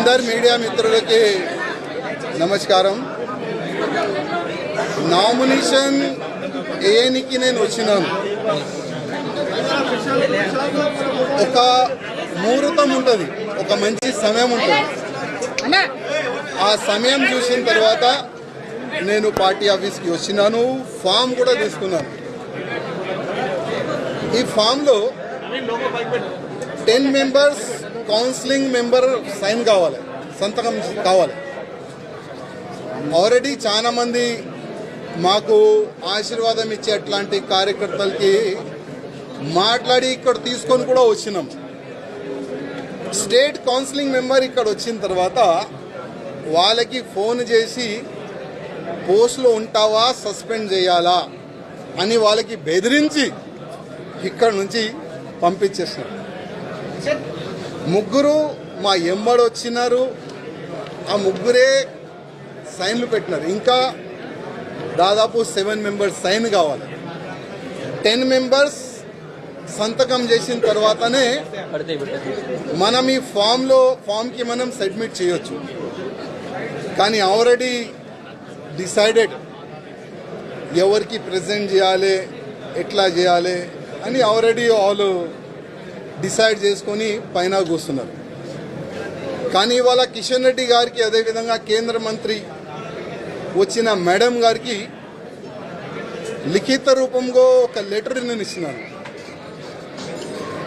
అందరు మీడియా మిత్రులకి నమస్కారం. నామినేషన్ ఏనికి నేను వచ్చినాను. ఒక ముహూర్తం ఉంటుంది, ఒక మంచి సమయం ఉంటుంది. ఆ సమయం చూసిన తర్వాత నేను పార్టీ ఆఫీస్కి వచ్చినాను. ఫామ్ కూడా తీసుకున్నాను. ఈ ఫామ్లో 10 మెంబర్స్ కౌన్సిలింగ్ మెంబర్ సైన్ కావాలి, సంతకం కావాలి. ఆల్రెడీ చాలా మంది మాకు ఆశీర్వాదం ఇచ్చే అట్లాంటి కార్యకర్తలకి మాట్లాడి ఇక్కడ తీసుకొని కూడా వచ్చినాం. స్టేట్ కౌన్సిలింగ్ మెంబర్ ఇక్కడ వచ్చిన తర్వాత వాళ్ళకి ఫోన్ చేసి పోస్ట్లో ఉంటావా, సస్పెండ్ చేయాలా అని వాళ్ళకి బెదిరించి ఇక్కడ నుంచి పంపించేసినారు. ముగ్గురు మా ఎంబడి వచ్చినారు. ఆ ముగ్గురే సైన్లు పెట్టినారు. ఇంకా దాదాపు 7 మెంబర్స్ సైన్ కావాలి. 10 మెంబర్స్ సంతకం చేసిన తర్వాతనే మనం ఈ ఫామ్కి మనం సబ్మిట్ చేయొచ్చు. కానీ ఆల్రెడీ డిసైడెడ్ ఎవరికి ప్రజెంట్ చేయాలి, ఎట్లా చేయాలి అని ఆల్రెడీ వాళ్ళు డిసైడ్ చేసుకొని పైన కూస్తున్నారు. కానీ ఇవాళ కిషన్ రెడ్డి గారికి, అదేవిధంగా కేంద్ర మంత్రి వచ్చిన మేడం గారికి లిఖిత రూపంలో ఒక లెటర్ నేను ఇచ్చినాను.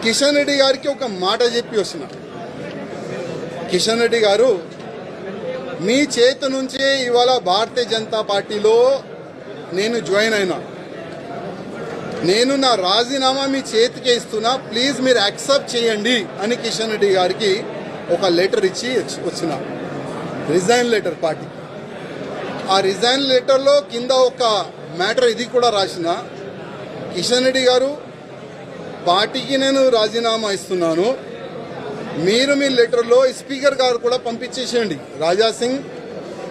కిషన్ రెడ్డి గారికి ఒక మాట చెప్పి వస్తున్నా. కిషన్ రెడ్డి గారు, మీ చేతి నుంచే ఇవాళ భారతీయ జనతా పార్టీలో నేను జాయిన్ అయినా. నేను నా రాజీనామా మీ చేతికే ఇస్తున్నా, ప్లీజ్ మీరు యాక్సెప్ట్ చేయండి అని కిషన్ రెడ్డి గారికి ఒక లెటర్ ఇచ్చి వచ్చిన, రిజైన్ లెటర్ పార్టీ. ఆ రిజైన్ లెటర్లో కింద ఒక మ్యాటర్ ఇది కూడా రాసిన, కిషన్ రెడ్డి గారు, పార్టీకి నేను రాజీనామా ఇస్తున్నాను, మీరు మీ లెటర్లో స్పీకర్ గారు కూడా పంపించేసేయండి. రాజాసింగ్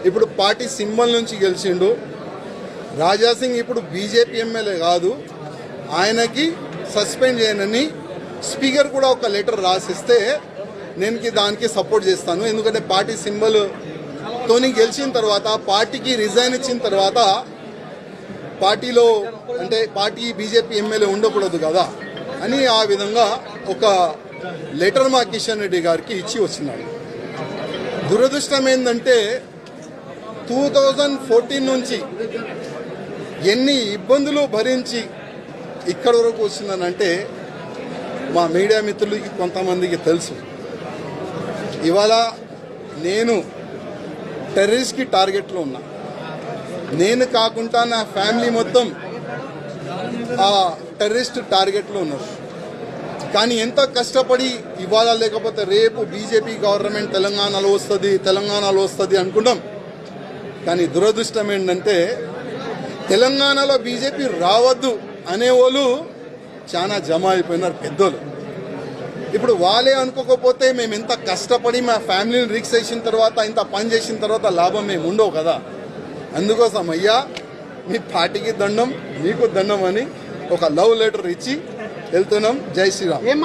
ఇప్పుడు పార్టీ సింబల్ నుంచి గెలిచిండు. రాజాసింగ్ ఇప్పుడు బీజేపీ ఎమ్మెల్యే కాదు, ఆయనకి సస్పెండ్ చేయనని స్పీకర్ కూడా ఒక లెటర్ రాసిస్తే నేను దానికి సపోర్ట్ చేస్తాను. ఎందుకంటే పార్టీ సింబల్తోని గెలిచిన తర్వాత, పార్టీకి రిజైన్ ఇచ్చిన తర్వాత పార్టీలో అంటే పార్టీ బీజేపీ ఎమ్మెల్యే ఉండకూడదు కదా అని ఆ విధంగా ఒక లెటర్ మా కిషన్ రెడ్డి గారికి ఇచ్చి వచ్చినాడు. దురదృష్టం ఏంటంటే 2014 నుంచి ఎన్ని ఇబ్బందులు భరించి ఇక్కడ వరకు వచ్చిందనంటే మా మీడియా మిత్రులకి కొంతమందికి తెలుసు. ఇవాళ నేను టెర్రరిస్ట్కి టార్గెట్లో ఉన్నా. నేను కాకుండా నా ఫ్యామిలీ మొత్తం ఆ టెర్రరిస్ట్ టార్గెట్లో ఉన్నారు. కానీ ఎంత కష్టపడి ఇవాళ లేకపోతే రేపు బీజేపీ గవర్నమెంట్ తెలంగాణలో వస్తుంది అనుకుంటాం. కానీ దురదృష్టం ఏంటంటే తెలంగాణలో బీజేపీ రావద్దు అనేవాళ్ళు చాలా జమ అయిపోయినారు పెద్దోళ్ళు. ఇప్పుడు వాళ్ళే అనుకోకపోతే మేము ఎంత కష్టపడి మా ఫ్యామిలీని రిక్స్ చేసిన తర్వాత, ఇంత పని చేసిన తర్వాత లాభం మేము ఉండవు కదా. అందుకోసం అయ్యా, మీ పార్టీకి దండం, మీకు దండం అని ఒక లవ్ లెటర్ ఇచ్చి వెళ్తున్నాం. జై శ్రీరామ్.